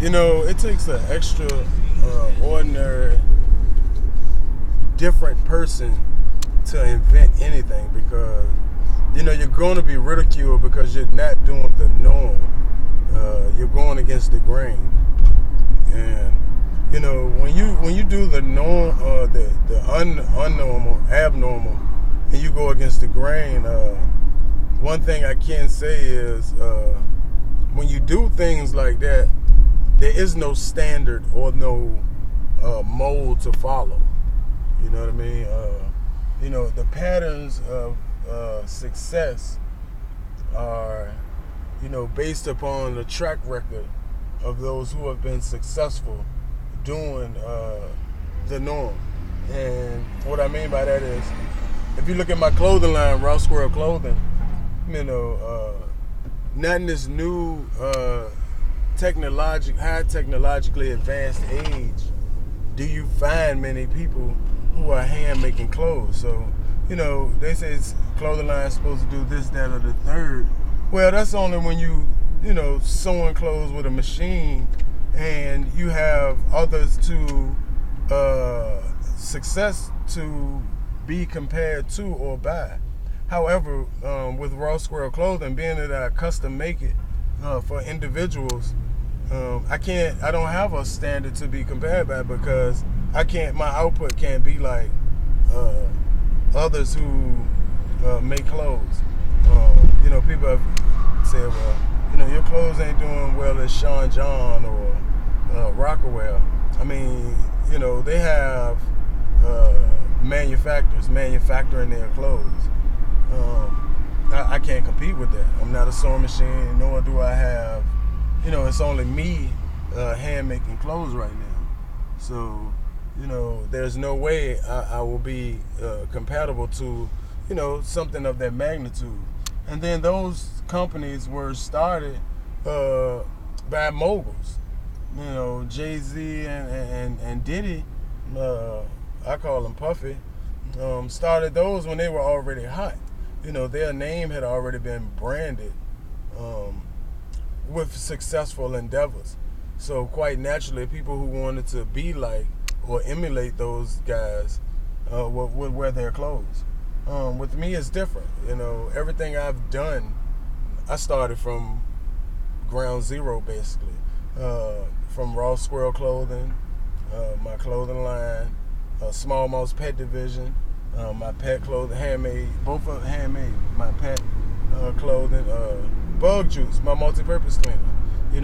It takes an extra ordinary, different person to invent anything because you're going to be ridiculed because you're not doing the norm. You're going against the grain, and when you do the norm, unnormal, abnormal, and you go against the grain. One thing I can say is when you do things like that, there is no standard or no mold to follow. You know what I mean? The patterns of success are, based upon the track record of those who have been successful doing the norm. And what I mean by that is, if you look at my clothing line, Raw Squirrel Clothing, not in this new high technologically advanced age do you find many people who are hand making clothes. So, they say clothing line is supposed to do this, that, or the third. Well, that's only when sewing clothes with a machine and you have others to success to be compared to or by. However, with Raw Squirrel Clothing, being that I custom make it for individuals, I don't have a standard to be compared by because my output can't be like others who make clothes. People have said, well, your clothes ain't doing well as Sean John or Rockaway. I mean, they have manufacturers manufacturing their clothes. I can't compete with that. I'm not a sewing machine, nor do I have, it's only me hand making clothes right now. So, there's no way I will be compatible to, something of that magnitude. And then those companies were started by moguls. Jay-Z and Diddy, I call them Puffy, started those when they were already hot. Their name had already been branded with successful endeavors. So quite naturally, people who wanted to be like or emulate those guys would wear their clothes. With me, it's different. Everything I've done, I started from ground zero, basically. From Raw Squirrel Clothing, my clothing line, Small Mouse Pet Division, my pet clothing, handmade, both of them handmade, my pet clothing, bug juice, my multi-purpose cleaner.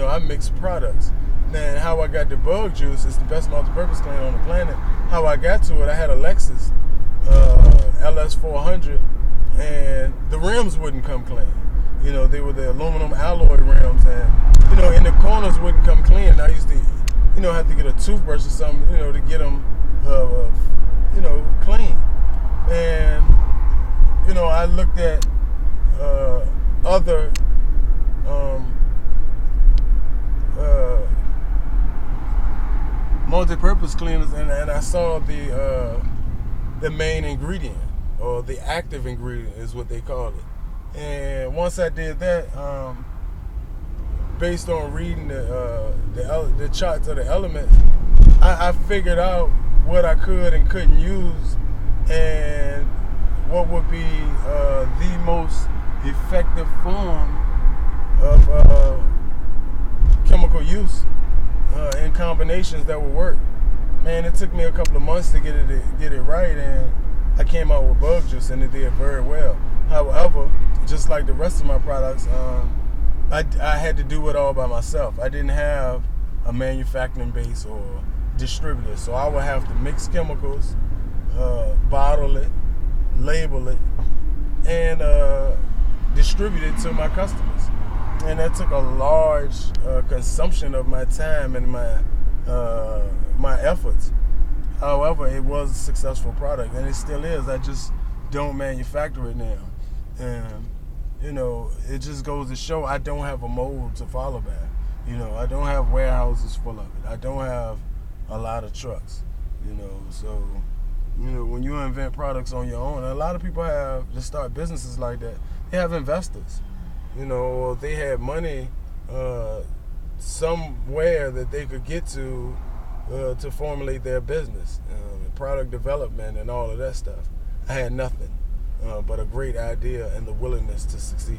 I mix products. Then how I got the bug juice is the best multi-purpose cleaner on the planet. How I got to it, I had a Lexus LS400, and the rims wouldn't come clean. They were the aluminum alloy rims, and in the corners wouldn't come clean. I used to, have to get a toothbrush or something, to get them, clean. And I looked at other multi-purpose cleaners, and I saw the main ingredient, or the active ingredient is what they call it. And once I did that, based on reading the charts of the elements, I figured out what I could and couldn't use, and what would be the most effective form of chemical use in combinations that would work. Man, it took me a couple of months to get it right, and I came out with bug juice, and it did very well. However, just like the rest of my products, I had to do it all by myself. I didn't have a manufacturing base or distributor, so I would have to mix chemicals, bottle it, label it, and distribute it to my customers. And that took a large consumption of my time and my efforts. However, it was a successful product, and it still is. I just don't manufacture it now. And, it just goes to show I don't have a mold to follow by. I don't have warehouses full of it. I don't have a lot of trucks, So, when you invent products on your own, a lot of people have to start businesses like that. They have investors, or they had money somewhere that they could get to formulate their business, product development and all of that stuff. I had nothing but a great idea and the willingness to succeed.